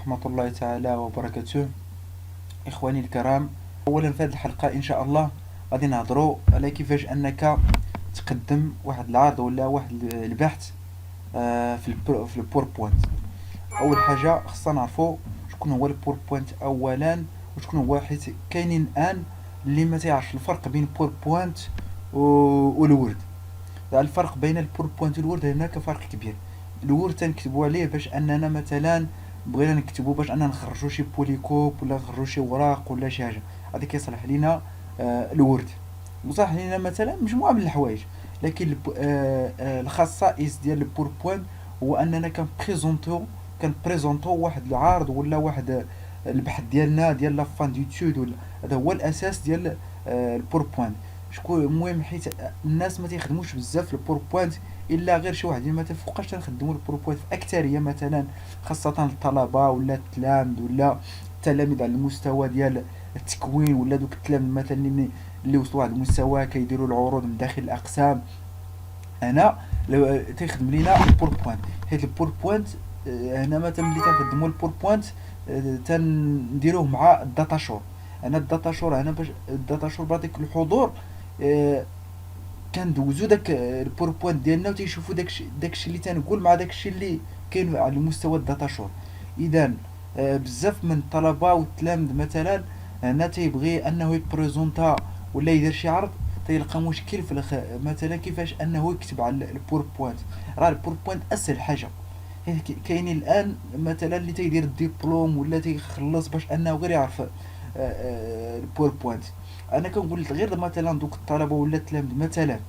ورحمة الله تعالى وبركاته. إخواني الكرام، أولا في هذه الحلقة إن شاء الله غادي نهضروا على كيفاش أنك تقدم واحد العرض ولا واحد البحث في البوربوينت. أول حاجة خصنا نعرفوا شكون هو البوربوينت أولا وشكون هو، حيت كاينين الآن اللي ما تعرفش الفرق بين بوربوينت والوورد. الفرق بين البوربوينت والوورد هناك فرق كبير. الوورد تنكتبوا عليه باش اننا مثلا بغينا نكتبوا باش اننا نخرجوا شي بوليكوب ولا نخرجوا شي وراق ولا شي حاجه، هذا كيصلح لينا الوورد. وصح لينا مثلا مجموعه من الحوايج. لكن الخصائص ديال البوربوينت هو اننا كنبريزونطو واحد العرض ولا واحد البحث ديالنا ديال لا فان ديتود، ولا هذا هو الاساس ديال البوربوينت. شكون المهم، حيت الناس ما تيخدموش بزاف في البوربوينت الا غير شي واحد ما تفوقاش تنخدموا البوربوينت في اكثريه، مثلا خاصه الطلبه ولا التلامذ ولا التلاميذ على المستوى ديال التكوين، ولا دوك التلاميذ مثلا اللي وصلوا واحد المستوى كيديروا العروض من داخل الاقسام. انا تيخدم لينا البوربوينت، حيت البوربوينت هنا مثلا ملي تنخدموا البوربوينت تنديروه مع الداتا شور. انا الداتا شور باش الداتا شور بعطيك الحضور، كندوزو داك البوربوينت ديالنا وتيشوفوا داكشي اللي تنقول مع داكشي اللي كاين على مستوى الداتا شور. اذا بزاف من الطلبه والتلامذ مثلا هنا تيبغي انه يبريزونطا ولا يدير شي عرض، تيلقى مشكل في مثلا كيفاش انه يكتب على البوربوينت. راه البوربوينت اسهل حاجه. كاينين الان مثلا اللي تيدير الدبلوم ولا تيخلص باش انه غير يعرف البوربوينت. انا كنقول غير مثلا دوك الطلبه ولا التلاميذ مثلا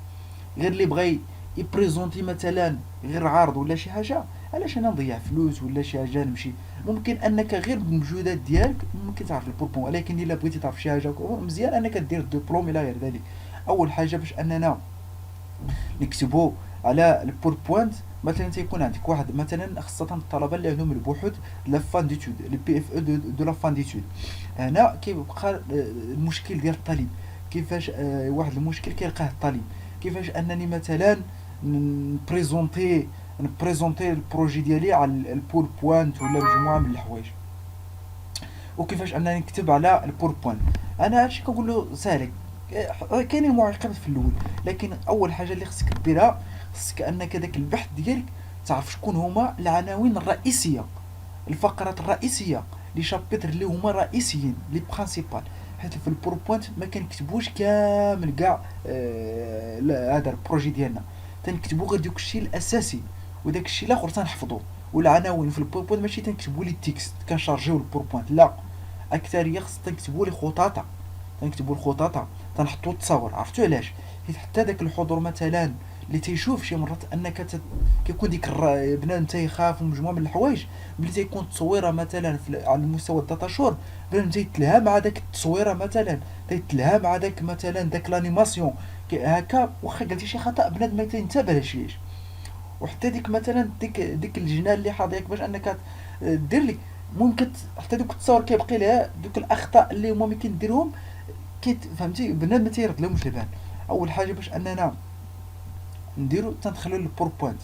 غير اللي بغى يبريزونتي مثلا غير عرض ولا شي حاجه، علاش انا نضيع فلوس ولا شي حاجه نمشي؟ ممكن انك غير بالمجهودات ديالك ممكن تعرف البوربوينت، ولكن الا بغيتي تعرف شي حاجه مزيان انك دير الدبلوم الى غير ذلك. اول حاجه باش اننا نكتبوا على البوربوينت، مثلا تيكون عندك واحد مثلا خاصه الطلبه اللي عندهم البحوث لا فان ديتود لي بي اف او دو لا فان ديتود. هنا كيبقى المشكل ديال الطالب. كيفاش واحد المشكل كيلقاه الطالب، كيفاش انني مثلا نبريزونتي البروجي ديالي على البوربوينت ولا مجموعه من الحوايج، وكيفاش انني نكتب على البوربوينت. انا هادشي كنقول له ساهل. كاينين معوقات في الاول، لكن اول حاجه اللي خصك ديرها خصك انك داك البحث ديالك تعرف شكون هما العناوين الرئيسيه، الفقرات الرئيسيه، لي شابيتر اللي هما رئيسيين، لي برينسيبال. حيت في البوربوينت ما كنكتبوش كامل كاع هذا البروجي ديالنا، تنكتبو غير داك الشيء الاساسي، وداك الشيء الاخر تنحفظو. والعناوين في البوربوينت ماشي تنكتبو لي التكست كنشارجيو البوربوينت، لا، اكثريه خص تنكتبو لي خطاطا، تنكتبوا الخطاطا، تنحطوا التصاور. عرفتوا علاش؟ حيت حتى داك الحضور مثلا اللي تيشوف شي مرات انك كيكون ديك بنادم تيخاف ومجموعه من الحوايج، ملي تيكون التصويره مثلا على مستوى الداتا شور بنادم تيتلها مع داك التصويره، مثلا تيتلها مع داك مثلا داك لانيماسيون هكا، واخا قلتي شي خطا بنادم ما تينتبهش ليش. وحتى ديك مثلا ديك الجنان اللي حاضيك باش انك دير لك، ممكن حتى دوك التصاور كيبقي لها دوك الاخطاء اللي هما ما كنديرهم. فهمتي بنادم ما تيرد لهمش البال. اول حاجه باش اننا نديرو تندخلو للبوربوينت،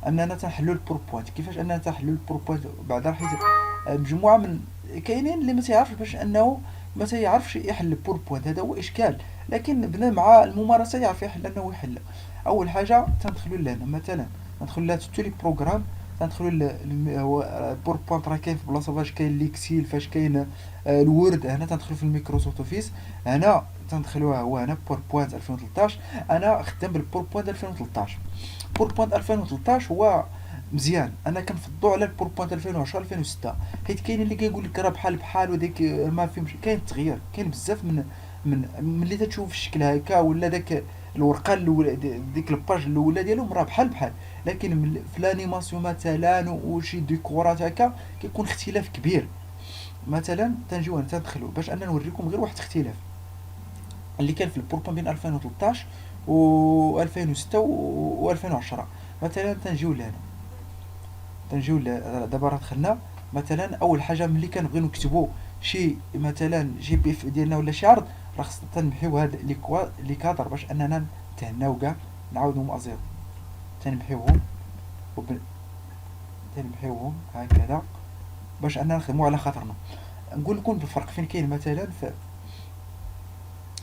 اننا تنحلو البوربوينت. كيفاش اننا تنحلو البوربوينت؟ بعدا حيت مجموعه من كاينين اللي ما تيعرفش باش انه ما تيعرفش يحل البوربوينت، هذا هو اشكال. لكن بنادم مع الممارسه يعرف يحل انه يحل. اول حاجه تندخلو لهنا مثلا، ندخلو لهاد تو لي بروغرام، تندخلو البوربوينت راه كاين في بلاصه فاش كاين ليكسيل، فاش كاين الوورد. هنا تندخلو في الميكروسوفت اوفيس، هنا تندخلوها هو هنا بوربوينت 2013. انا خدام بالبوربوينت 2013. بوربوينت 2013 هو مزيان، انا كنفضو على البوربوينت 2010 2006، حيت كاين اللي كيقول لك راه بحال بحال وديك ما فهمش. كاين التغيير، كاين بزاف من ملي تتشوف الشكل هكا ولا داك الورقه الاولى، ديك الباج الاولى ديالهم راه بحال بحال، لكن في الانيماسيون مثلا وشي ديكورات هكا كيكون اختلاف كبير. مثلا تنجيو تندخلو باش انا نوريكم غير واحد الاختلاف اللي كان في البوربوينت بين 2013 و 2006 و 2010. مثلا تنجيو دابا راه دخلنا. مثلا اول حاجه ملي كنبغيو نكتبوا شي مثلا جي بي اف ديالنا ولا شي عرض، راه خصنا تنمحيو هاد لي كادر باش اننا نتهناو كاع، نعاودوهم ازيرو، تنمحيوهم تنمحيوهم هكذا. باش اننا نخدمو على خاطرنا. نقول لكم بالفرق فين كاين مثلا في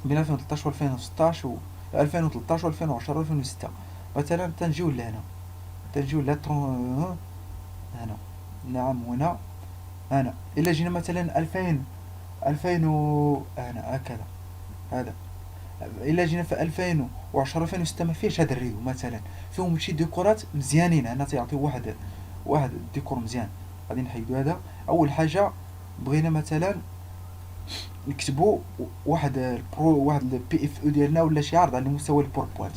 بين 2013 و 2016 و 2013 و 2010 و 2006. مثلا تنجيو لهنا، تنجيو لهاد هنا، نعم هنا، هنا الا جينا مثلا 2000 2000 هنا هكذا هذا. الا جينا في 2010 2006 ما فيهش هذا الريو مثلا، فيهم شي ديكورات مزيانين، هنا تيعطيو واحد ديكور مزيان. غادي نحيدو هذا. اول حاجه بغينا مثلا نكتبوا واحد واحد البي اف او ديالنا ولا شي عرض على مستوى البوربوانت.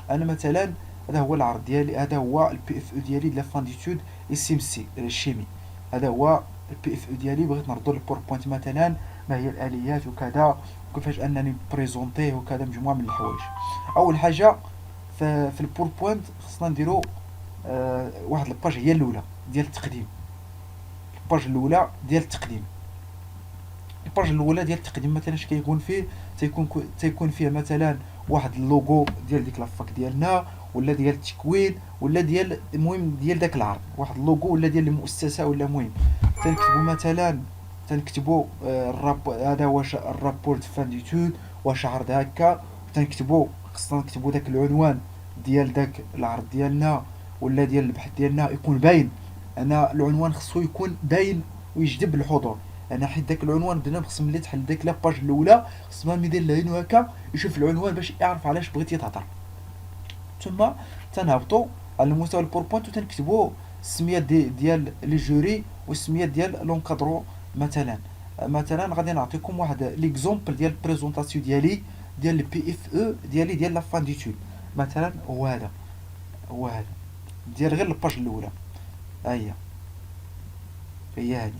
انا مثلا هذا هو العرض ديالي، هذا هو البي اف او ديالي ديال فان ديتود سي ام سي الشيمي. هذا هو البي اف او ديالي. بغيت نردو البوربوانت مثلا ما هي الاليات وكذا، وكيفاش انني بريزونتيه وكذا، مجموعه من الحوايج. اول حاجه في البوربوانت خصنا نديرو واحد الباج هي الاولى ديال التقديم. الباج الاولى ديال التقديم، الباج الاولى ديال التقديم مثلا اش كيكون فيه؟ تيكون فيه مثلا واحد اللوغو ديال ديك لافاك ديالنا، ولا ديال التكوين، ولا ديال المهم ديال داك العرض، واحد اللوغو ولا ديال المؤسسه ولا مهم. تنكتبوا مثلا تنكتبوا الراب، هذا واش الرابور دو فان ديتود، واش عرض هكا. تنكتبوا خصنا نكتبوا داك العنوان ديال داك العرض ديالنا ولا ديال البحث ديالنا يكون باين. انا العنوان خصو يكون باين ويجذب الحضور. انا حيت داك العنوان بنادم خص ملي تحل داك لاباج الاولى خص ما يدير لعينو هكا يشوف العنوان باش يعرف علاش بغيتي تهضر. ثم تنهبطوا على مستوى البوربوانت وتنكتبوا السميات ديال لي جوري والسميات ديال لونكادرو مثلا. مثلا غادي نعطيكم واحد ليكزومبل ديال البريزونطاسيون ديالي ديال البي اف او ديالي ديال لا فان ديتود. مثلا هو هذا، هو هذا ديال غير الباج الاولى. ها هي هذه،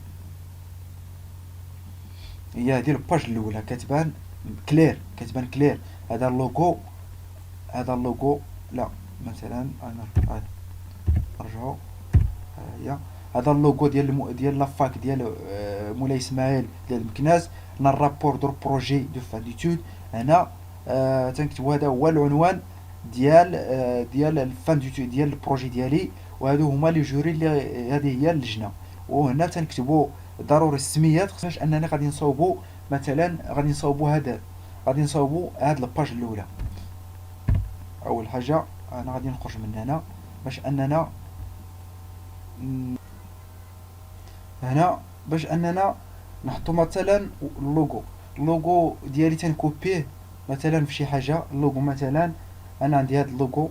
هي هذه الباج الاولى كتبان كلير، كتبان كلير. هذا اللوغو، هذا اللوغو لا مثلا انا نرجعو. هي هذا اللوغو ديال لافاك ديال مولاي اسماعيل ديال مكناس. هنا الرابور دو بروجي دو فان ديتود. هنا تنكتبوا هذا هو العنوان ديال الفان ديتود ديال البروجي ديالي، وهادو هما لي جوري اللي هذه هي اللجنه. وهنا تنكتبوا ضروري السميات، خصناش اننا غادي نصاوبوا مثلا غادي نصاوبوا هاد الباج الاولى. اول حاجه انا غادي نخرج من هنا باش اننا هنا باش اننا نحطو مثلا اللوغو. اللوغو ديالي تنكوبيه مثلا في شي حاجه. اللوغو مثلا انا عندي هاد اللوغو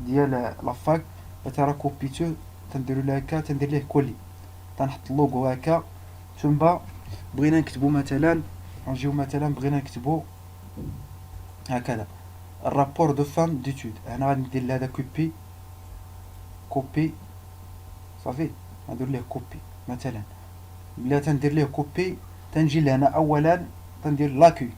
ديال لافاك راه كوبيتو، تنديرو له هكا، تندير ليه كولي، تنحط اللوغو هكا. ثم بغينا نكتبو مثلا، نجيو مثلا بغينا نكتبو هكذا الرابور دو فان ديتود. هنا غادي ندير لهذا كوبي، كوبي صافي، ندير ليه كوبي مثلا. بلا تندير ليه كوبي تنجي لهنا اولا تندير لاكوي،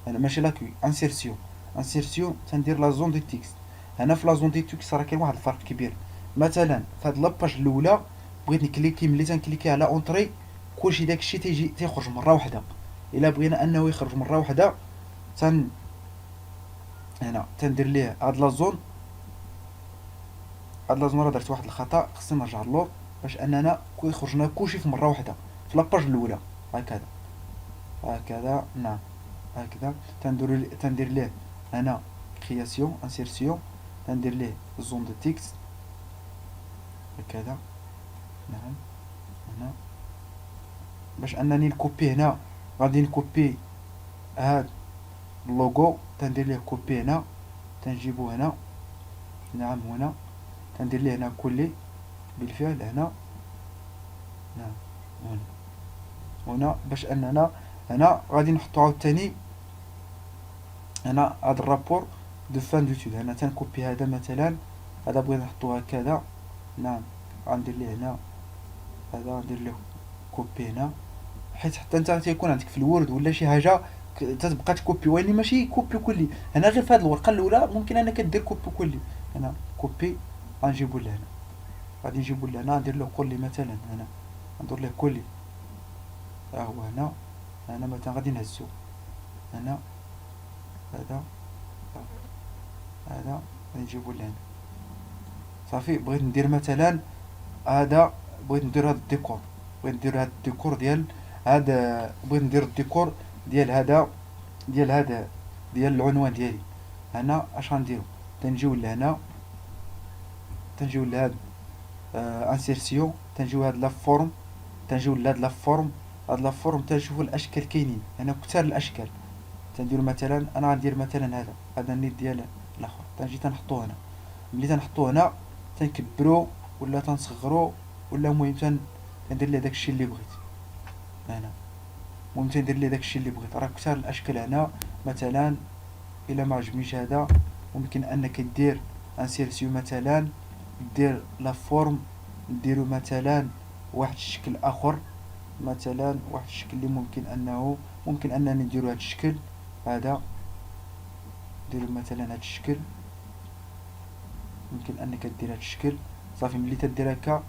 انا ماشي لاكوي، انسيرسيون. انسيرسيون تندير لا زون دو تيكست. هنا في لا زون دو تيكست راه كاين واحد الفرق كبير. مثلا في هاد لاباج الاولى بغيت نكليكي، ملي تنكليكي على اونطري كلشي داكشي تيجي تيخرج مره واحده. الا بغينا انه يخرج مره واحده هنا تندير ليه هاد لا زون. هاد لا زون راه درت واحد الخطا، خصني نرجع للور باش اننا يخرجنا كلشي في مره واحده في لاباج الاولى. هكذا هكذا نعم هكذا. تندير ليه هنا كرياسيون انسيرسيون، تندير ليه زون دو تيكست هكذا. نعم هنا باش انني نكوبي هنا غادي نكوبي هاد اللوغو، تندير ليه كوبي هنا، تنجيبو هنا نعم هنا، تندير ليه هنا كولي بالفعل هنا نعم هنا. هنا باش اننا هنا غادي نحطو عاوتاني هنا هاد الرابور دو فان دوتود. هنا تنكوبي هذا مثلا، هذا بغينا نحطو هكذا نعم، غندير ليه هنا هذا، غندير ليه كوبي هنا، حيت حتى انت تيكون عندك في الوورد ولا شي حاجه تتبقى تكوبي، واني ماشي كوبي كلي. هنا غير في هاد الورقه الاولى ممكن انك دير كوبي كلي. هنا كوبي غنجيبو لهنا، غادي نجيبو لهنا ندير له كلي مثلا. هنا ندير له كلي، ها هو هنا. هنا مثلا غادي نهزو هنا هذا، هذا غادي نجيبو لهنا صافي. بغيت ندير مثلا هذا، بغيت ندير هذا الديكور بغيت ندير هاد الديكور ديال هذا، بغيت ندير الديكور ديال هذا، ديال هذا، ديال العنوان ديالي. هنا اش غنديرو؟ تنجيو لهنا، تنجيو لهاد انسيرسيون، تنجيو هاد لا فورم، تنجيو لهاد لا فورم. هاد لا فورم تنشوفو الاشكال كاينين هنا، كثار الاشكال. تنديرو مثلا، انا غندير مثلا هذا النيت ديال الاخر، تنجي تنحطو هنا. ملي تنحطو هنا تنكبرو ولا تنصغرو، ولا المهم تندير ليه داكشي اللي بغيت هنا. المهم تندير ليه داكشي اللي بغيت. راه كثار الاشكال هنا. مثلا الا ما عجبنيش هذا، ممكن انك دير انسيرسيو مثلا، دير لا فورم، نديرو مثلا واحد الشكل اخر. مثلا واحد الشكل اللي ممكن انني نديرو هاد الشكل هذا، ديرو مثلا هاد الشكل. ممكن انك دير هاد الشكل. صافي ملي تدير هكا،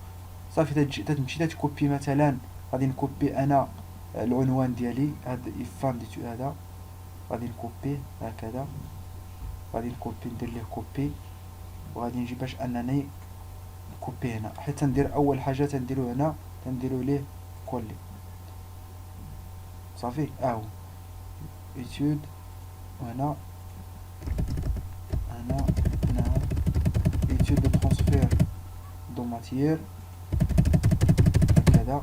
صافي تتمشي تكوبي. مثلا غادي نكوبي انا العنوان ديالي، هاد افان ديتو هذا، غادي نكوبيه هكذا، غادي نكوبي، ندير ليه كوبي، وغادي نجي باش انني نكوبي هنا. حيت تندير اول حاجه تنديرو هنا، تنديرو ليه كولي. صافي هو ايتود. وهنا هنا ايتود دو ترانسفير دو ماتير هكذا.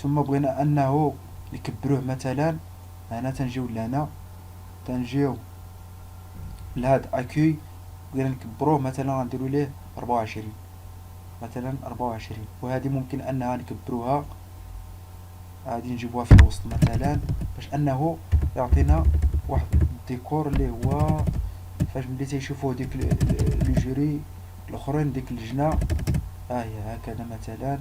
ثم بغينا انه نكبروه مثلا، هنا تنجيو لهنا، تنجيو لهاد اكوي، بغينا نكبروه مثلا غنديرو ليه 24 مثلا 24. وهذه ممكن انها نكبروها، غادي نجيبوها في الوسط مثلا، باش انه يعطينا واحد الديكور اللي هو فاش ملي تيشوفوه ديك لي جوري الاخرين، ديك اللجنه. ها هي هكذا مثلا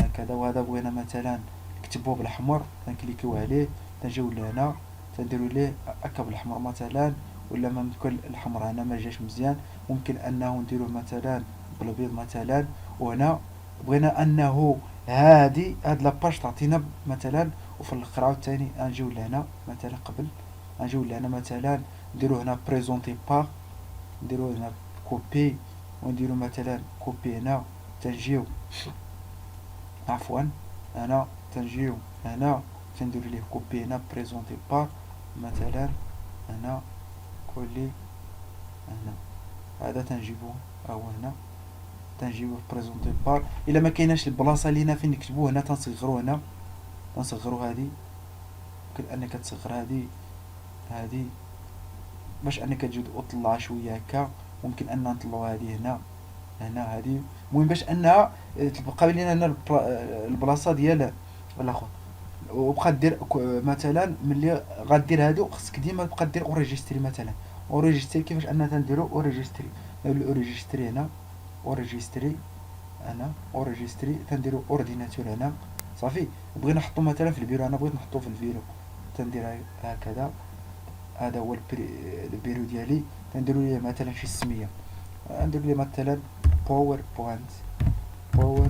هكذا. وهذا بغينا مثلا نكتبوه بالاحمر، تنكليكيو عليه، تنجيو لهنا، تنديرو ليه هكا بالاحمر مثلا. ولا ما ممكن الحمر هنا ما جاش مزيان، ممكن انه نديروه مثلا بالابيض مثلا. وهنا بغينا انه هاد لاباج تعطينا مثلا. وفي الاخر عاوتاني غنجيو لهنا مثلا قبل، غنجيو لهنا مثلا نديرو هنا بريزونتي با، نديرو هنا كوبي، ونديرو مثلا كوبي هنا. تنجيو عفوا هنا، تنجيو هنا، تنديرو ليه كوبي هنا بريزونتي با مثلا. هنا كولي هنا، هذا تنجيبو هو هنا، تنجيبو بريزونتي بار. الا ما كايناش البلاصه لينا فين نكتبو هنا، تنصغرو هنا، تنصغرو هادي. ممكن انك تصغر هادي باش انك تجي وتطلعها شويه هكا. ممكن ان نطلعو هادي هنا هادي. المهم باش انها تبقى لينا هنا البلاصه ديال الاخر. وبقى دير مثلا ملي غدير هادو، خصك ديما تبقى دير اوريجيستري مثلا. اوريجيستري كيفاش اننا تنديرو اوريجيستري؟ اوريجيستري هنا، اوريجيستري هنا، اوريجيستري، تنديرو اورديناتور هنا. صافي. بغينا نحطو مثلا في البيرو، انا بغيت نحطو في البيرو، تندير هكذا. هذا هو البيرو ديالي. تنديرو ليه مثلا شي سميه، ندير ليه مثلا باور بوينت، باور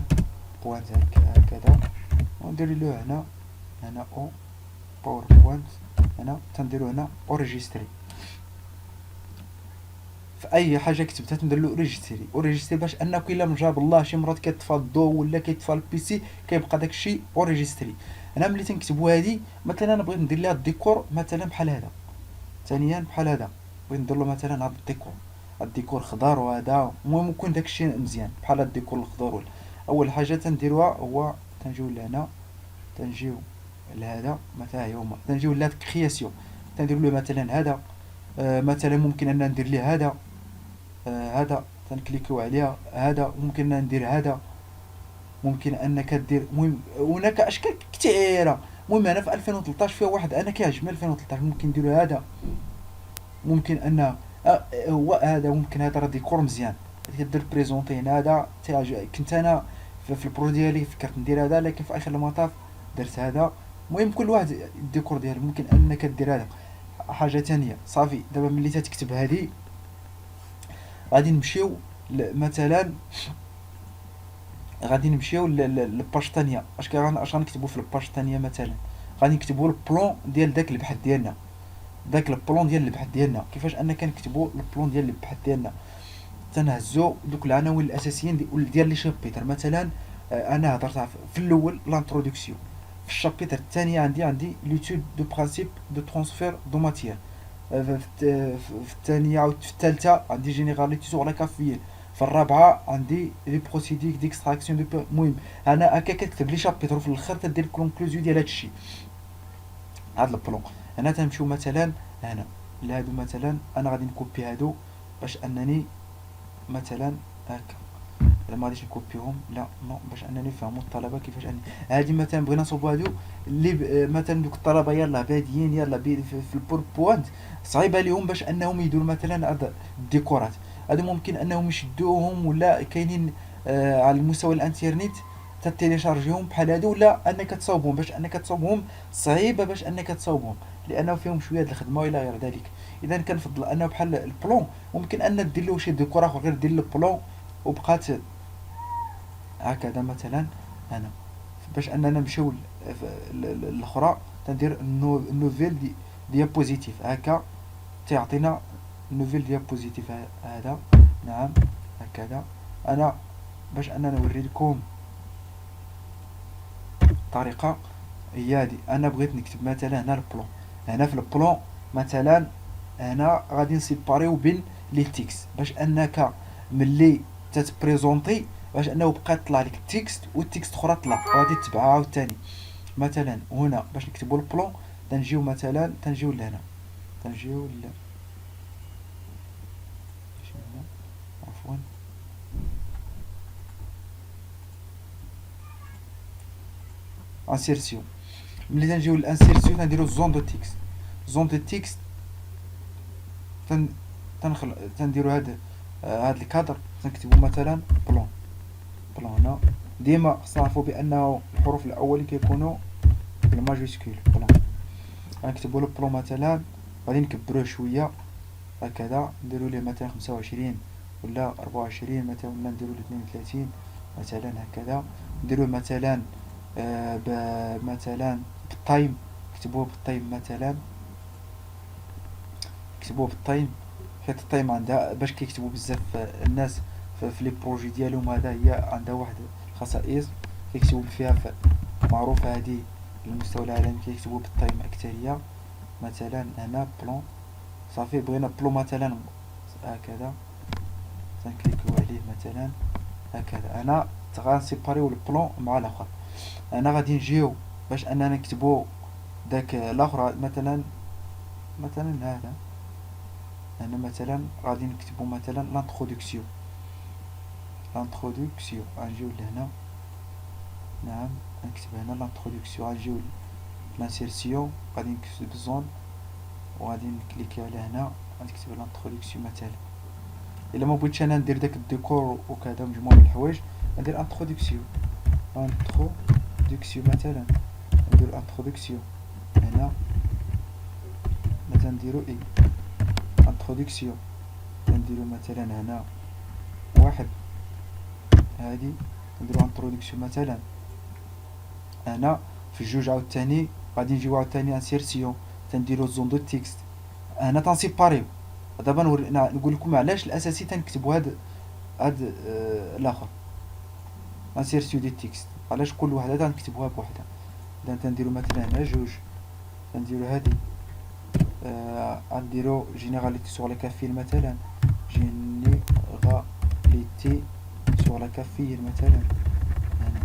بوينت هكذا. وندير له هنا او باوربوينت. هنا تنديرو هنا اوريجيستري. في اي حاجه كتبتها تندير له اوريجيستري باش انك الا مجاب الله شي مرات كيطفى الضو ولا كيطفى البيسي، كيبقى داكشي اوريجيستري. انا ملي تنكتبو هادي مثلا، انا بغيت ندير لها الديكور مثلا بحال هذا، ثانيا بحال هذا، بغيت ندير له مثلا هذا الديكور، الديكور خضار. وهذا المهم يكون داكشي مزيان بحال الديكور الخضر. ولا اول حاجه تنديروها هو تنجيو لهنا، تنجيو لهذا مثلا هما، تنجيو لهاد كرياسيون، تنديرو له مثلا هذا. مثلا ممكن ان ندير ليه هذا، هذا تنكليكيو عليها هذا. ممكن ان ندير هذا، ممكن انك دير. المهم هناك اشكال كثيره. المهم انا في 2013 فيها واحد انا كيعجبني 2013، ممكن نديرو هذا. ممكن ان هو هذا، ممكن هذا راه ديكور مزيان، كدير بريزونتي هنا. هذا كنت انا في البرو ديالي فكرت ندير هذا، لكن في اخر المطاف درت هذا. المهم كل واحد الديكور ديالو. ممكن انك دير هذا. حاجه تانية. صافي دابا ملي تتكتب هذه، غادي نمشيو مثلا، غادي نمشيو للباج الثانيه. اش غنكتبوا في الباج الثانيه مثلا؟ غادي نكتبوا البلون ديال داك البحث ديالنا، داك البلون ديال البحث ديالنا. كيفاش ان كنكتبوا البلون ديال البحث ديالنا؟ تنهزو دوك العناوين الاساسيين ديال لي شابيتر. مثلا انا هضرت في الاول لانتروداكسيون. في الشابيتر الثاني عندي ليتود دو برانسيب دو ترانسفير دو ماتيير. في الثانيه عاود في الثالثه عندي جينيراليتي سوغ لا كافيين. في الرابعه عندي لي بروسيديك ديكستراكسيون دو المهم انا هكا كتكتب لي شابيتر في الاخر تدير الكونكلوزيون ديال هادشي. هاد البلون هنا تنمشيو مثلا هنا لهادو مثلا انا غادي نكوبي هادو باش انني مثلا هكا ما غاديش نكوبيهم لا نو باش انني نفهموا الطلبه كيفاش اني هادي مثلا بغينا نصوبوا هادو اللي مثلا دوك الطلبه يلا باديين يلا في البوربوانت صعيبه ليهم باش انهم يديروا مثلا هاد الديكورات. هادو ممكن انهم يشدوهم ولا كاينين على المستوى الانترنت تتيليشارجيهم بحال هادو ولا انك تصاوبهم باش انك تصاوبهم صعيبه باش انك تصاوبهم لانه فيهم شويه د الخدمه والى غير ذلك. اذا كنفضل انه بحال البلون ممكن ان دير له شي ديكور اخر غير دير البلون وبقات هكذا مثلا هنا باش اننا نمشيو الاخرى تندير نوفيل ديابوزيتيف هكا تعطينا نوفيل ديابوزيتيف هذا نعم هكذا. انا باش اننا نوري لكم طريقه هي هادي انا بغيت نكتب مثلا هنا البلون هنا في البلون مثلا هنا غادي نسيباريو بين لي تيكست باش انك ملي تتبريزونطي باش انه بقى يطلع لك التكست والتكست اخرى طلع وغادي تتبعها عاوتاني. مثلا هنا باش نكتبوا البلون تنجيو مثلا تنجيو لهنا تنجيو عفوا انسيرسيون. ملي تنجيو للانسيرسيون تنديرو زون دو تيكست زون دو تيكست تنديرو هاد الكادر تنكتبو مثلا بلون بلون هنا ديما خصنا نعرفو بانه الحروف الاول كيكونوا بالماجيسكول بلون. غنكتبو له بلون مثلا غادي نكبروه شويه هكذا نديرو ليه مثلا 25 ولا 24 مثلا ولا نديرو له 32 مثلا هكذا. نديرو مثلا مثلا بالتايم نكتبوه بالتايم مثلا نكتبوه بالتايم حيت التايم عندها باش كيكتبوا بزاف الناس في لي بروجي ديالهم هذا هي عندها واحد الخصائص كيكتبوا فيها معروفه هذه المستوى العالمي كيكتبوا بالتايم اكثريه. مثلا هنا بلون صافي بغينا بلون مثلا هكذا تنكليكو عليه مثلا هكذا. انا غنسيباريو البلون مع الاخر. انا غادي نجيو باش اننا نكتبو داك الاخر مثلا هذا هنا مثلا غادي نكتبو مثلا لانتروداكسيون غنجيو لهنا نعم نكتب هنا لانتروداكسيون غنجيو لانسيرسيون غادي نكتب زون وغادي نكليكي على هنا غنكتب لانتروداكسيون مثلا. الا ما بغيتش انا ندير داك الديكور وكذا مجموعه من الحوايج ندير انتروداكسيون مثلا ندير انتروداكسيون هنا مثلا نديرو انتروداكسيون نديرو مثلا هنا واحد هادي نديرو انتروداكسيون مثلا هنا في الجوج عاوتاني غادي نجيو عاوتاني انسيرسيون تنديرو زون دو تيكست هنا تنسيباريو. دابا نقول لكم علاش الاساسي تنكتبوا هاد الاخر انسيرسيون دي تيكست علاش كل وحده تنكتبوها بوحدها. اذا تنديرو مثلا هنا جوج تنديرو هادي غنديرو جينيراليتي سور لا كافيين مثلا جينيراليتي سور لا كافيين مثلا هنا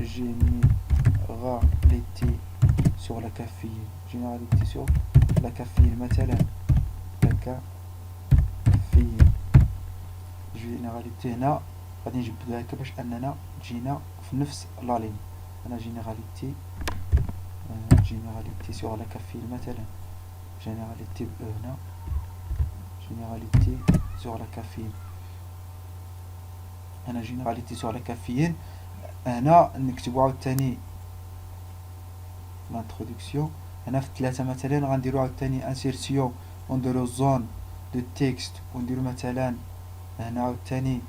جينيراليتي سور لا كافيين جينيراليتي سور لا كافيين مثلا لا كافيين جينيراليتي هنا غادي نجبدو هكا باش اننا تجينا في نفس لا لين. هنا جينيراليتي سور لا كافيين مثلا جينيراليتي هنا جينيراليتي سور لا كافيين هنا جينيراليتي سور لا كافيين. هنا نكتبو عاوتاني لانتروداكسيون هنا في الثلاثه مثلا غنديرو عاوتاني انسيرسيون ونديرو زون دو تيكست ونديرو مثلا هنا عاوتاني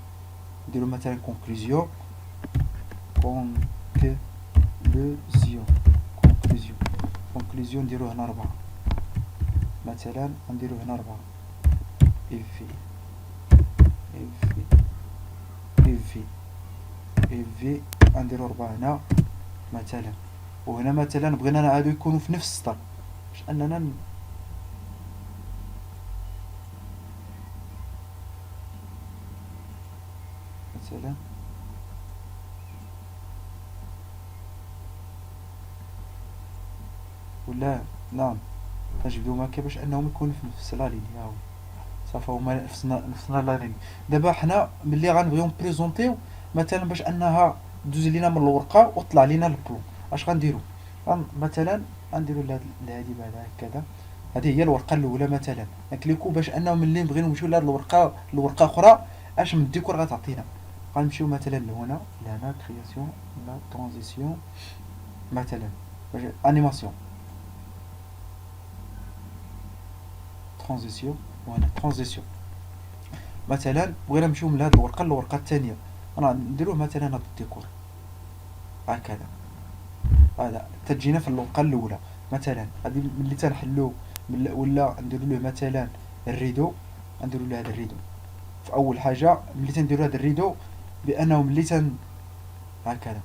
نديرو مثلا كونكلوزيون نديرو هنا 4 مثلا نديرو هنا 4 إيفي اف في اف في نديرو 4 هنا مثلا. وهنا مثلا بغينا هادو يكونوا في نفس السطر باش اننا مثلا ولا نعم تنجبدو هكا باش انهم يكونوا في نفس لا لين. ها هو صافي هما نفسنا لا لين. دابا حنا ملي غنبغيو نبريزونطيو مثلا باش انها دوز لينا من الورقه وطلع لينا البلون، اش غنديرو؟ مثلا غنديرو لهادي بعدا هكذا. هذه هي الورقه الاولى مثلا، نكليكو باش انه ملي نبغيو نمشيو لهاد الورقه اخرى اش من الديكور غتعطينا. غنمشيو مثلا لهنا لهنا كرياسيون لا ترانزيسيون مثلا باش انيماسيون ترانزيسيون وهنا ترانزيسيون مثلا بغينا نمشيو من هاد الورقه للورقه الثانيه راه نديروه مثلا هاد الديكور هكذا. هذا تجينا في الورقه الاولى مثلا. هذه ملي تنحلو ولا نديرو له مثلا الريدو، نديرو له هذا الريدو في اول حاجه ملي تنديرو هذا الريدو بانه ملي هكذا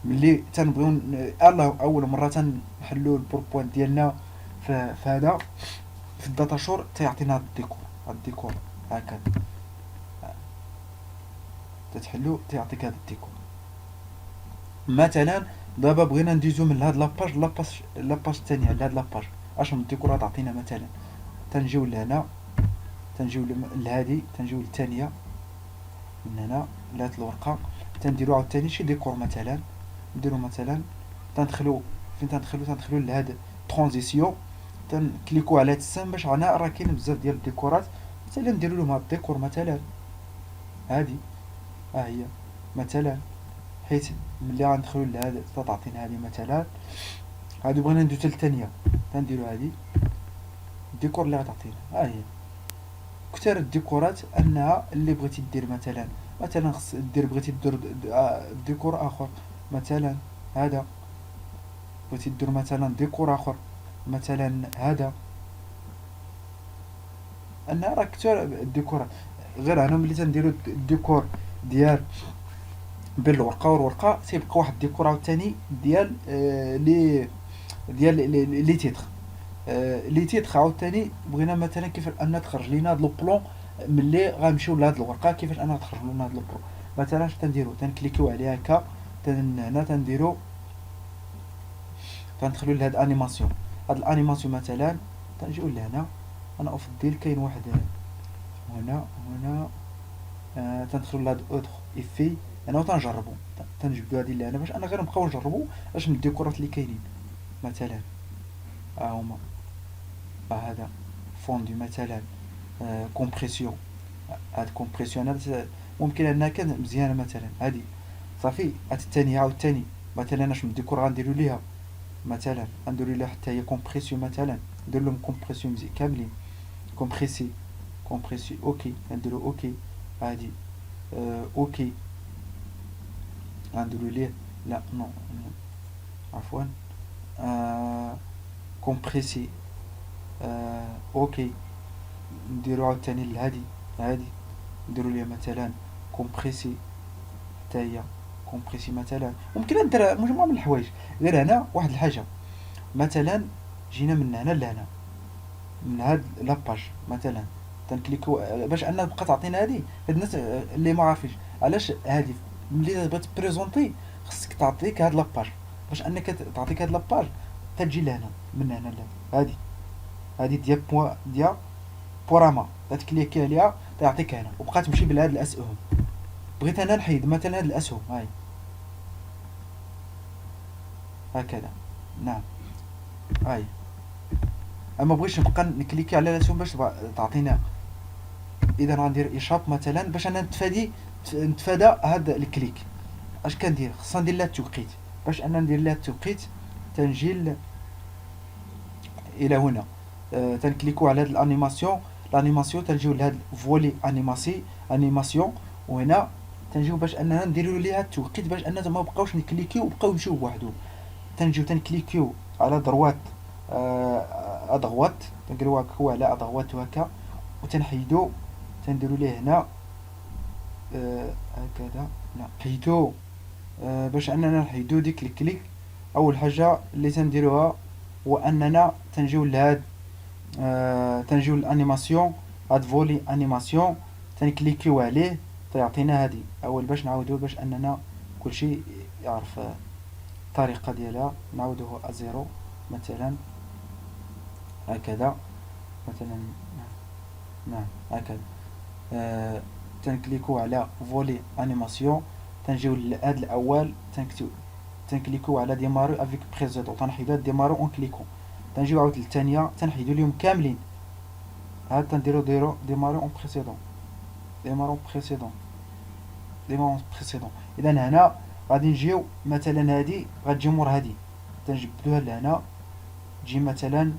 ملي تنبغيو الله اول مره تنحلو البوربوان ديالنا في هذا في الداتا شور تيعطينا هذا الديكور. هذا الديكور هكذا تتحلو تيعطيك هذا الديكور. مثلا دابا بغينا نديزو من هاد لاباج الثانيه لهاد لاباج اش من الديكور تعطينا مثلا. تنجيو لهنا تنجيو لهادي تنجيو للثانيه من هنا لهاد الورقه تنديرو عاوتاني شي ديكور مثلا. نديرو مثلا تندخلو فين تندخلو لهاد ترانزيسيون تنكليكو على هاد السهم باش هنا راه كاين بزاف ديال الديكورات مثلا نديرو لهم هاد الديكور مثلا. هادي ها هي مثلا حيت ملي غندخلو لهاد تعطينا هادي مثلا. هادي بغينا نديرو حتى الثانيه تنديرو هادي الديكور اللي غتعطينا ها هي. كثر الديكورات انها اللي بغيتي دير مثلا خص دير بغيتي دير ديكور اخر مثلا هذا. بغيتي دير مثلا ديكور اخر مثلا هذا. ان راه كثر الديكورات غير انا ملي تنديرو الديكور ديال بين الورقه والورقه تيبقى واحد الديكور عاوتاني ديال لي تيتر. لي تيتر عاوتاني بغينا مثلا كيف ان تخرج لينا هاد لو بلون ملي غنمشيو لهاد الورقه كيفاش انا تخرج لنا هاد لو بلون. مثلا اش تنديرو تنكليكيو عليها هكا هنا تنديرو تندخلو لهاد انيماسيون. هاد الانيماسيون مثلا تنجيو لهنا انا افضل كاين واحد هنا تندخلو لهاد اوتر ايفي انا تنجربو تنجبدو هادي لهنا باش انا غير نبقاو نجربو اش من الديكورات اللي كاينين مثلا. ها هما هذا فوندي مثلا كومبريسيون. هاد كومبريسيون هاد ممكن انها كان مزيانه مثلا هادي صافي. هاد الثانيه عاوتاني مثلا اش من الديكور غنديرو ليها مثلا غنديرو ليها حتى هي كومبريسيون مثلا ندير لهم كومبريسيون كاملين كومبريسي اوكي نديرو اوكي هادي اوكي غنديرو ليه لا نو عفوا كومبريسي اوكي نديرو عاوتاني لهادي هادي نديرو ليها مثلا كومبريسي حتى هي كومبريسي مثلا. ممكن ندير مجموعه من الحوايج. غير هنا واحد الحاجه مثلا جينا من هنا لهنا من هاد لاباج مثلا تنكليكو باش انها تبقى تعطينا هادي. هاد الناس اللي ما عارفينش علاش هادي ملي بغيت بريزونطي خصك تعطيك هاد لاباج باش انك تعطيك هاد لاباج تجي لهنا من هنا لهنا هادي ديال بوراما تكليكي عليها تعطيك هنا وبقى تمشي بهاد الاسهم. بغيت انا نحيد مثلا هاد الاسهم هاي هكذا نعم هاي. اما بغيتش نبقى نكليكي على الاسهم باش تعطينا. اذا غندير ايشاب مثلا باش انا نتفادى هاد الكليك. اش كندير خصنا ندير لها التوقيت باش انا ندير لها التوقيت تنجي الى هنا تنكليكو على هاد الانيماسيون تنجيو لهاد فولي انيماسيون وهنا تنجيو باش اننا نديرو ليها التوقيت باش اننا ما بقاوش نكليكيو وبقاو يمشيو بوحدهم. تنجيو تنكليكيو على دروات ادغوات تنقلو هكا على ادغوات هكا وتنحيدو تنديرو ليه هنا هكذا. لا حيدو باش اننا نحيدو ديك الكليك، اول حاجه اللي تنديروها هو اننا تنجيو لهاد تنجيو الانيماسيون، هاد فولي انيماسيون تنكليكيو عليه تيعطينا هادي. اول باش نعاودو باش اننا كلشي يعرف الطريقه ديالها، نعاودوه ازيرو مثلا هكذا مثلا. نعم هكذا. تنكليكو على فولي انيماسيون، تنجيو لهاد الاول تنكليكو على ديماري افيك بريزيدون، تنحيدو هاد ديماري اون كليكو. تنجيو عاود للثانيه تنحيدو ليهم كاملين، هاد تنديرو ديماري اون بريسيدون، ديماري اون بريسيدون، ديماري اون بريسيدون. اذا هنا غادي نجيو مثلا هادي غتجي مور هادي، تنجبدوها لهنا تجي مثلا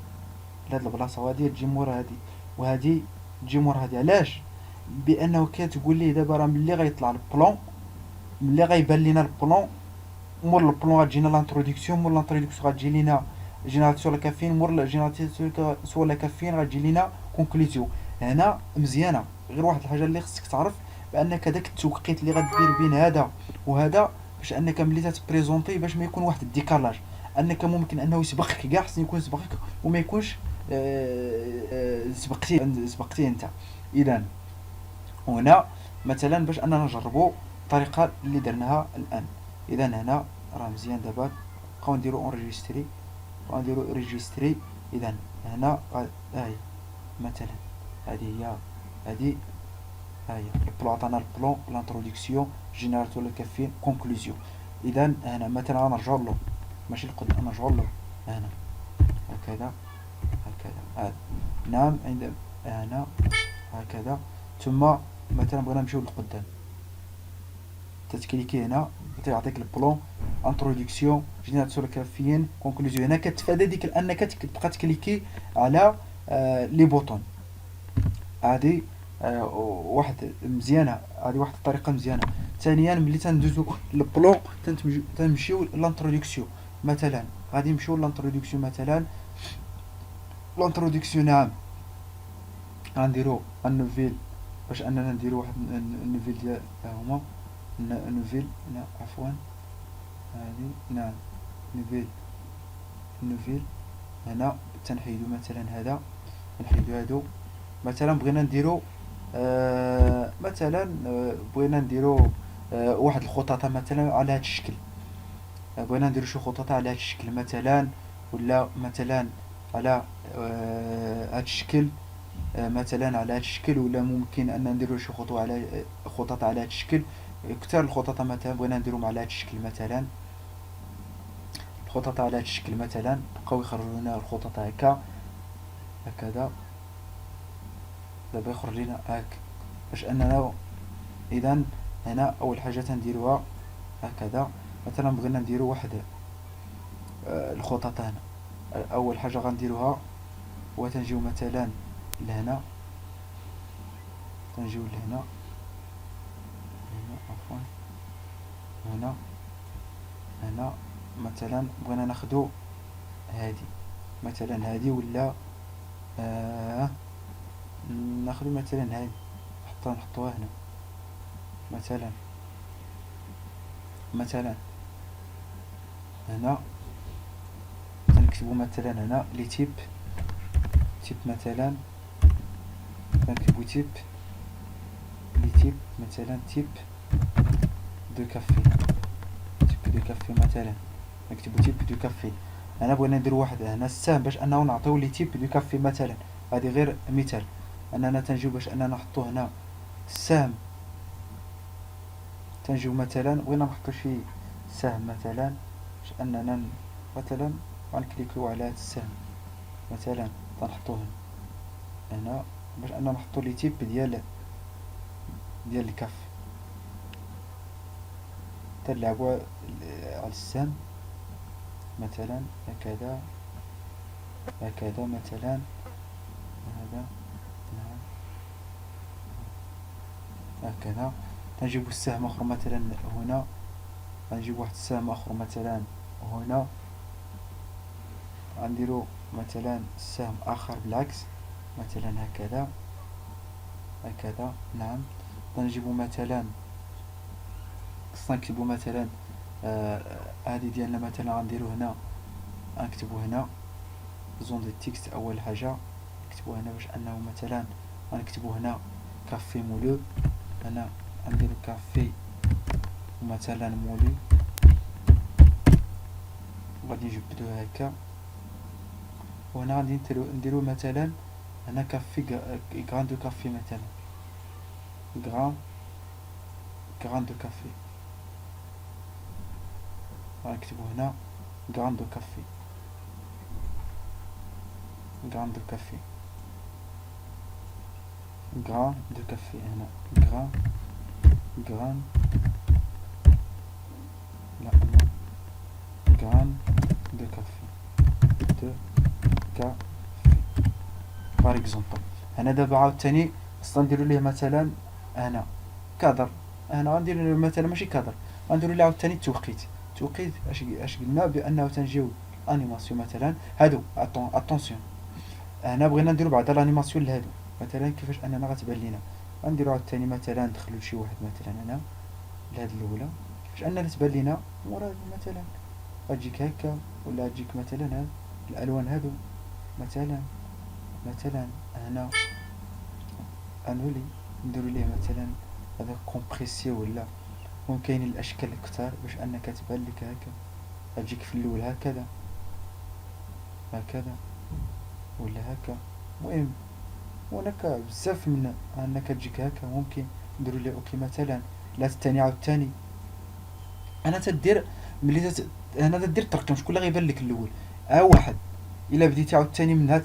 لهاد البلاصه، وهادي تجي مور هادي، وهادي تجي مور هادي. علاش؟ بانه كتقول ليه دابا راه ملي غيطلع البلون، ملي غيبان لينا البلون، مور البلون غتجينا لانتروداكسيون، مور لانتروداكسيون غتجي لينا جينيراتور لا كافين، مور جينيراتور لا كافين غتجي لينا كونكليزيون. هنا مزيانه، غير واحد الحاجه اللي خصك تعرف بانك داك التوقيت اللي غدير بين هذا وهذا، باش انك ملي تتبريزونتي باش ما يكون واحد الديكالاج، انك ممكن انه يسبقك كاع، خصني يكون سبقك وما يكونش سبقتي انت. اذا هنا مثلا باش اننا نجربوا الطريقه اللي درناها الان. اذا هنا راه مزيان، دابا نبقاو نديرو اونريجستري، ونديرو ريجستري. اذا هنا هاي مثلا هذه هي، هذه هاي البلون عطانا البلون، لانتروداكسيون، جينيراتور لو كافين، كونكلوزيون. اذا هنا مثلا غنرجعو له، ماشي القدام، نرجعو له هنا هكذا هكذا هذا. نعم عند هنا هكذا. ثم مثلا بغينا نمشيو للقدام، تتكليكي هنا تيعطيك البلون، انتروداكسيون، جينيراتور كافيين، كونكلوزيون. هنا كتفادى ديك انك تبقى تكليكي على لي بوطون. هذه واحد مزيانه، هذه واحد الطريقه مزيانه. ثانيا ملي تندوزو البلون تنمشيو لانتروداكسيون، مثلا غادي نمشيو لانتروداكسيون مثلا لانتروداكسيون. نعم غنديرو النوفيل، باش اننا نديرو واحد النوفيل ديال هما نوفيل، لا عفوا هذه. نعم نوفيل، نوفيل. هنا تنحيدو مثلا هذا، نحيدو هادو. مثلا بغينا نديرو مثلا بغينا نديرو واحد الخطاطه مثلا على هذا الشكل، بغينا نديرو شي خطاطه على هذا الشكل مثلا، ولا مثلا على هذا الشكل، مثلا على هذا الشكل، ولا ممكن ان نديرو شي خطوه على خطاطه على هذا الشكل. كثر الخطاطه مثلا بغينا نديروهم على هذا الشكل، مثلا الخطاطه على هذا الشكل مثلا، بقاو يخرجوا لنا الخطاطه هكا هكذا. دابا يخرج لنا هاك باش اننا. اذا هنا اول حاجه تنديروها هكذا. مثلا بغينا نديرو واحد الخطاطه هنا، اول حاجه غنديروها هو تنجيو مثلا لهنا، تنجيو لهنا، هنا عفوا هنا، هنا مثلا بغينا ناخدو هادي مثلا، هادي ولا ناخدو مثلا هادي نحطوها هنا مثلا، مثلا هنا تنكتبو مثلا هنا لي تيب مثلا، تنكتبو تيب لي تيب مثلا، تيب دو كافي، تيب دو كافي مثلا، نكتبو تيب دو كافي. انا بغينا نديرو واحد هنا السهم باش انه نعطيو لي تيب دو كافي مثلا، هذه غير مثال. اننا تنجيو باش اننا نحطو هنا السهم، تنجيو مثلا بغينا نحطو شي سهم مثلا باش اننا مثلا غنكليكيو على هاد السهم مثلا، تنحطوه هنا باش اننا نحطو لي تيب ديال الكف، تنلعبو على السهم مثلا هكذا هكذا مثلا هذا. نعم هكذا. تنجيبو السهم اخر مثلا هنا، غنجيب واحد السهم اخر مثلا هنا، غنديرو مثلا سهم اخر بالعكس مثلا هكذا هكذا. نعم. غنجيبو مثلا، خصنا نكتبو مثلا هادي ديالنا مثلا غنديرو هنا، غنكتبو هنا زون دي تيكست اول حاجه، نكتبو هنا باش انه مثلا غنكتبو هنا كافي مولو، هنا غنديرو كافي مثلا مولو، وغادي نجبدو هكا. وهنا غادي نديرو مثلا هنا كافي غران دو كافي مثلا، غران دو كافي، غنكتبو هنا غران دو كافي، غران دو كافي، غران دو كافي، هنا غران لا هنا غران دو كافي، دو كافي بار اكزومبل. هنا دابا عاوتاني خصنا نديرو ليه مثلا هنا كادر، هنا غندير مثلا ماشي كادر، غنديرو ليه عاوتاني التوقيت. التوقيت اش قلنا بانه تنجيو انيماسيون مثلا هادو اتونسيون. هنا بغينا نديرو بعدا الانيماسيون لهادو مثلا كيفاش اننا غتبان لينا. غنديرو عاوتاني مثلا ندخلو شي واحد مثلا هنا لهاد الاولى كيفاش انها تبان لينا مورا مثلا غتجيك هكا، ولا غتجيك مثلا هاد الالوان هادو مثلا هنا غنولي نديرو ليه مثلا هذا كومبريسي، ولا المهم كاينين الاشكال كتار باش انك تبان لك هكا، غتجيك في الاول هكذا ولا هكا. المهم هناك بزاف من انك تجيك هكا. ممكن نديرو ليه اوكي مثلا لا الثاني عاوتاني انا تدير ملي هنا تدير الترقيم شكون اللي غيبان لك الاول. واحد الا بديتي عاوتاني من هاد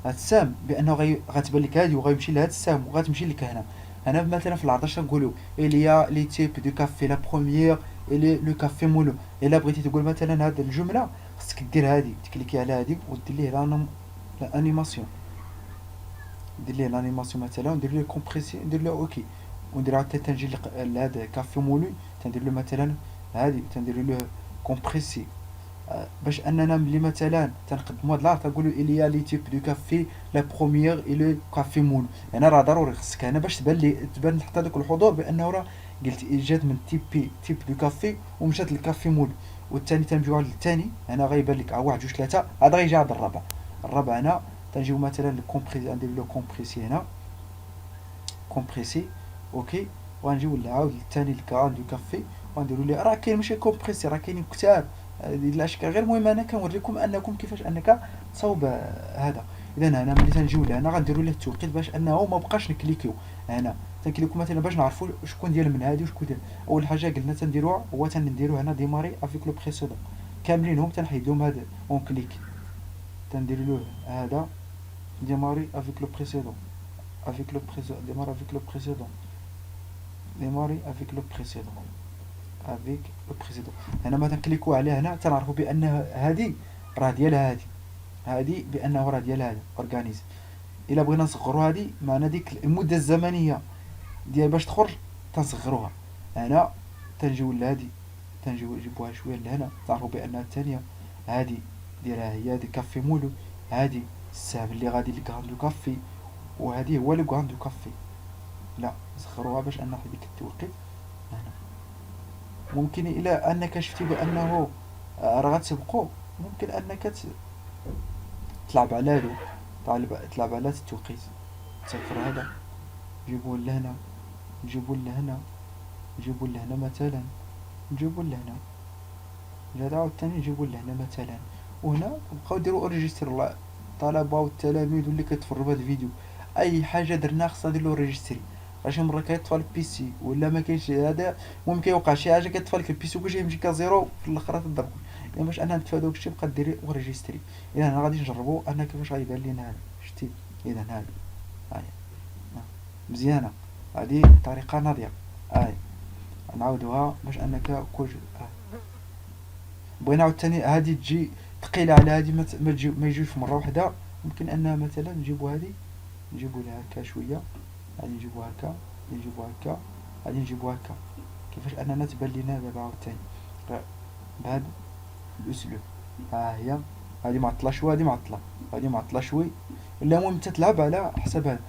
السام، بانه غتبان لك هادي وغيمشي لهاد السام وغتمشي لك هنا. هنا مثلا في العرض اش نقولوا اليا لي تيب دو كافي لا بروميير الي لو كافي مولو. الا بغيتي تقول مثلا هاد الجمله خصك دير هادي، تكليكي على هادي ودير ليه الانيماسيون، دير ليه الانيماسيون مثلا وندير ليه كومبريسي ندير له اوكي. وندير عاد تنجي لهذا كافي مولو تندير له مثلا هادي تندير له كومبريسي. باش اننا ملي مثلا تنقدموا هاد لار تنقولوا اليا لي تيب دو كافي لا بروميير اي لو كافي مول. يعني راه ضروري خصك هنا باش تبان حتى داك الحضور بانه راه قلت جات من تيب دو كافي ومشات للكافي مول. والثاني تنمشيو على الثاني هنا غيبان لك واحد جوج ثلاثه، هذا غيجي عند الرابع. الرابع هنا تنجيو مثلا للكومبريسي ندير له كومبريسي هنا كومبريسي اوكي. وغنجيو نعاود الثاني الكران دو كافي ونديروا ليه راه كاين ماشي كومبريسي راه كاينين كتار الاشكال. غير المهم انا كنوريكم انكم كيفاش انك تصاوب هذا. اذا هنا ملي تنجيو لهنا غنديروا ليه التوقيت باش انه ما بقاش نكليكيو هنا. تنكليكو مثلا باش نعرفوا شكون ديال من هادي وشكون ديال. اول حاجه قلنا تنديروها هو تنديرو هنا ديماري افيك لو بريسيدون كاملين تنحيد لهم هذا اون كليك. تندير له هذا ديماري افيك لو بريسيدون افيك لو بريسيدون ديماري افيك لو بريسيدون ديماري افيك لو بريسيدون افيك لو بريسيدون. هنا ما تنكليكو عليه هنا تنعرفوا بان هذه راه ديال هذه بانه راه ديال هذا اورغانيزم. الا بغينا نصغروا هذه معنا ديك المده الزمنيه ديال باش تخرج تنصغروها. هنا تنجيو لهادي تنجيو نجيبوها شويه لهنا تعرفوا بانها الثانيه هذه ديالها هي هذه كافي مولو. هذه السحب اللي غادي لكراندو كافي، وهذه هو لو كراندو كافي. لا نصغروها باش انه في ديك التوقيت هنا. ممكن الى انك شفتي بانه راه غتسبقو ممكن انك تلعب على هادو، تلعب على التوقيت. تصفر هذا نجيبوه لهنا نجيبوه لهنا نجيبوه لهنا مثلا نجيبوه لهنا هذا عاوتاني نجيبوه لهنا مثلا. وهنا بقاو ديروا اوريجيستر الطلبه والتلاميذ واللي كيتفرجوا بهذا الفيديو. اي حاجه درناها خصنا ندير له ريجيستري. راه شي مره كيطفى البيسي ولا ما كاينش هذا، المهم كيوقع شي حاجه كيطفى لك البيسي وكلشي يمشي كزيرو في الاخر تضرب. يعني باش اننا نتفاداو داكشي بقى ديري وريجيستري. اذا انا غادي نجربوا انا كيفاش غيبان لينا هذا شتي. اذا هذا هاي مزيانه، هذه طريقه ناضيه. هاي نعاودوها باش انك كل بغينا عاوتاني هادي تجي ثقيله على هادي ما يجيوش في مره واحده. ممكن انها مثلا نجيبو هادي نجيبو لها هكا شويه، غادي نجيبو هكا نجيبو هكا غادي نجيبو هكا كيفاش اننا تبان لينا دابا عاوتاني بهاد الاسلوب. ها هي هادي معطله شوي هادي معطله شوي. ولا المهم تتلعب على حسب هذا.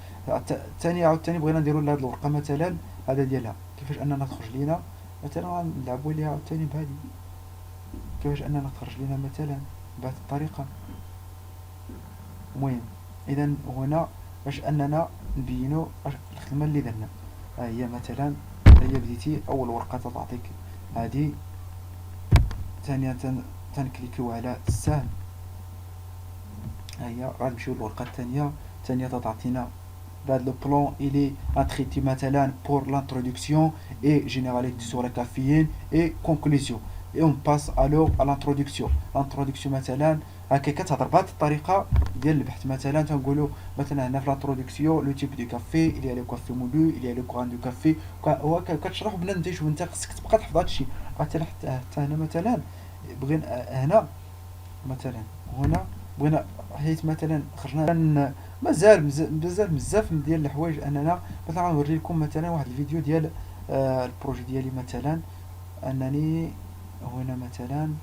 ثاني عاوتاني بغينا نديرو لهاد الورقه مثلا هذا ديالها كيفاش اننا تخرج لينا مثلا، غنلعبوا ليها عاوتاني بهادي كيفاش اننا تخرج لينا مثلا بهاد الطريقه. المهم اذا هنا باش اننا نبينو الخدمه اللي درنا، ها هي مثلا هي بديتي اول ورقه تعطيك هذه، ثانيا تنكليكيو على السهم، ها هي غنمشيو للورقه الثانيه، الثانيه تعطينا بعد لو بلان الي اتريتي مثلا pour l'introduction et généralité sur la caféine et conclusion et on passe alors à l'introduction مثلا هكا كتهضر بهذه الطريقه ديال البحث. مثلا تنقولوا مثلا هنا في لانتروداكسيون لو تيب دو كافي اللي لو كافي مولو اللي لو كران دو كافي، وهكا كتشرح بنادم تيشوف انت خصك تبقى تحفظ هذا الشيء. حتى هنا مثلا بغينا هنا مثلا هنا بغينا حيت مثلا خرجنا مازال بزاف ديال الحوايج اننا مثلا غنوري لكم مثلا واحد الفيديو ديال البروجي ديالي مثلا انني هنا مثلا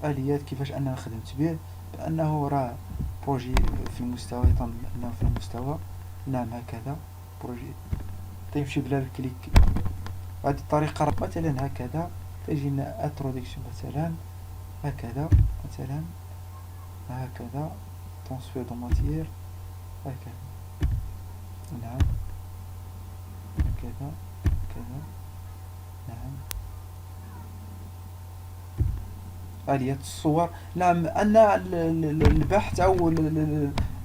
اليات كيفاش انا خدمت به، بانه راه بروجي في المستوى يطن انه في المستوى. نعم هكذا بروجي تيمشي بلا الكليك بهذه الطريقه مثلا هكذا تجينا انتروداكسيون مثلا هكذا مثلا هكذا ترانسفير دو ماتير هكذا. نعم هكذا هكذا. نعم آلية الصور. نعم أن البحث أو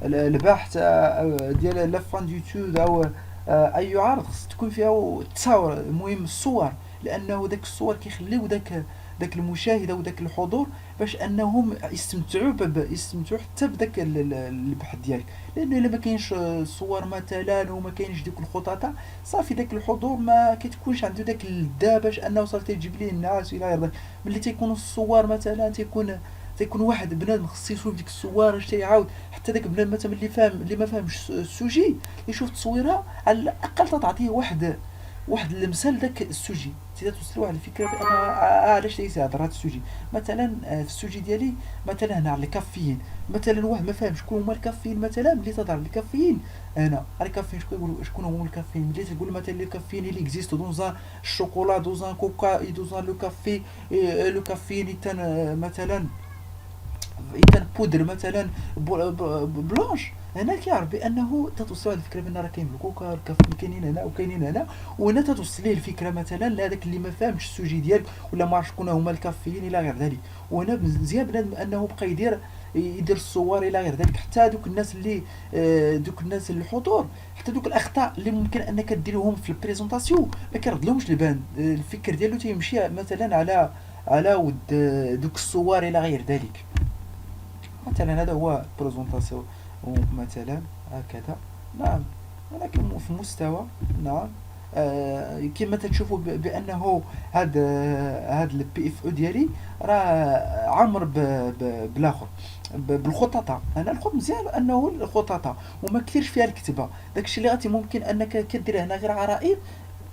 البحث ديال لافان ديوتود أو أي عرض خص تكون فيها تصاور، المهم الصور، لأنه داك الصور كيخليو داك المشاهد أو داك الحضور باش أنهم يستمتعوا حتى بداك البحث ديالك. لأنه إلا ما كاينش صور مثلا وما كاينش ديك الخططاء صافي داك الحضور ما كتكونش عنده داك اللذة باش أنه صافي تجيب ليه الناس إلى غير ذلك. ملي تيكونوا الصور مثلا تيكون واحد بنادم خص يشوف ديك الصور اش تيعاود، حتى داك بنادم مثلا اللي ما فاهمش السوجي يشوف التصويره على الاقل تعطيه واحد المثال داك السوجي، توصل واحد الفكره بان علاش تيهضر هذا السوجي. مثلا في السوجي ديالي مثلا هنا على الكافيين، مثلا واحد ما فاهمش شكون هما الكافيين، مثلا ملي تهضر على الكافيين هنا على الكافيين شكون هما الكافيين، ملي تقول مثلا لي كافيين اللي اكزيست دوزان الشوكولا دوزان كوكا دوزان لو كافي لو كافيين مثلا كان بودر مثلا بلونش، هنا كيعرف بانه تتوصل الفكره بان راه كاين الكوكا الكافيين كاينين هنا وكاينين هنا، وهنا تتوصل ليه الفكره مثلا لهذاك اللي ما فاهمش السوجي ديالك ولا ما عرف شكون هما الكافيين الى غير ذلك. وهنا مزيان بنادم انه بقى يدير الصور الى غير ذلك، حتى دوك الناس اللي دوك الناس اللي الحضور، حتى دوك الاخطاء اللي ممكن انك ديرهم في البريزونطاسيون ما كيردلهمش البان، الفكر ديالو تيمشي مثلا على ود دوك الصور الى غير ذلك. مثلا هذا هو بريزونطاسيون مثلا هكذا. نعم ولكن في مستوى نعم كما تشوفوا بانه هاد البي اف او ديالي راه عامر بالاخر بالخططاء. انا الخط مزيان انه الخططاء وما كثيرش فيها الكتابه، داكشي اللي غادي ممكن انك كدير هنا غير عرائض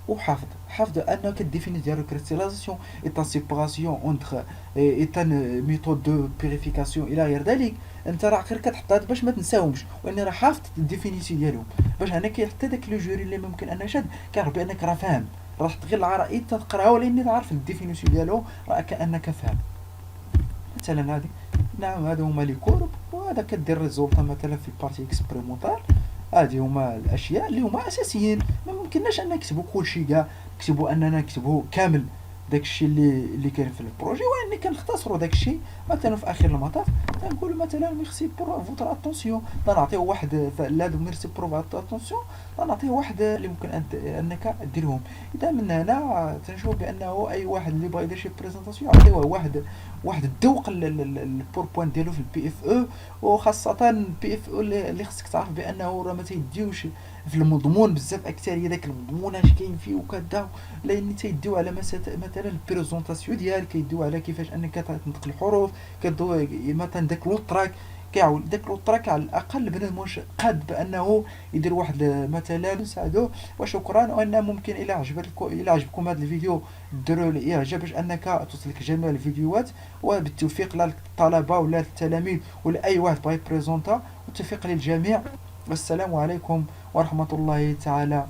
وحافظ انه كديفيني ديال الكريستاليزاسيون ايتا سيباراسيون اونتر ايتا ميثود دو بيريفيكاسيون الى غير ذلك. انت راه غير كتحط هاد باش ما تنساهمش، واني راه حافظ الديفينيسيون ديالهم باش هنا حتى داك لو جوري اللي ممكن انا شاد كيعرف بانك راه فاهم، راه غير العرائض تقراها ولكن تعرف الديفينيسيون ديالو راه كانك فاهم. مثلا هذه نعم هادو هما لي كورب، وهذا كدير ريزولتا مثلا في البارتي اكسبيريمونطال. هادي هما الاشياء اللي هما اساسيين، ما ممكنناش ان نكتبوا كلشي كاع، اننا نكتبوا كامل داكشي اللي كاين في البروجي، واني كنختصروا داكشي مثلا في اخر المطاف تنقول مثلا ميرسي بور فوتر اتونسيون، نعطيو واحد لهادو ميرسي بور فوتر اتونسيون نعطيو واحد اللي ممكن انك ديرهم. اذا من هنا تنشوف بانه اي واحد اللي بغى يدير شي بريزونطاسيون يعطيوه واحد الذوق البوربوان ديالو في البي اف او، وخاصه البي اف او اللي خصك تعرف بانه راه ما تيديوش في المضمون بزاف اكثر داك المضمون اش كاين فيه وكذا، لان تيديو على مثلا البريزونطاسيون ديالك، كيديو على كيفاش انك تنطق الحروف، كدو مثلا داك لوطراك كيعاود داك لوطراك على الاقل بنادم واش قاد بانه يدير واحد مثلا نساعدو. وشكرا، وان ممكن الى عجبكم هذا الفيديو ديروا لي اعجاب باش انك توصلك جميع الفيديوهات، وبالتوفيق للطلبه ولا التلاميذ ولا اي واحد بغى يبريزونطا، والتوفيق للجميع. والسلام عليكم ورحمة الله تعالى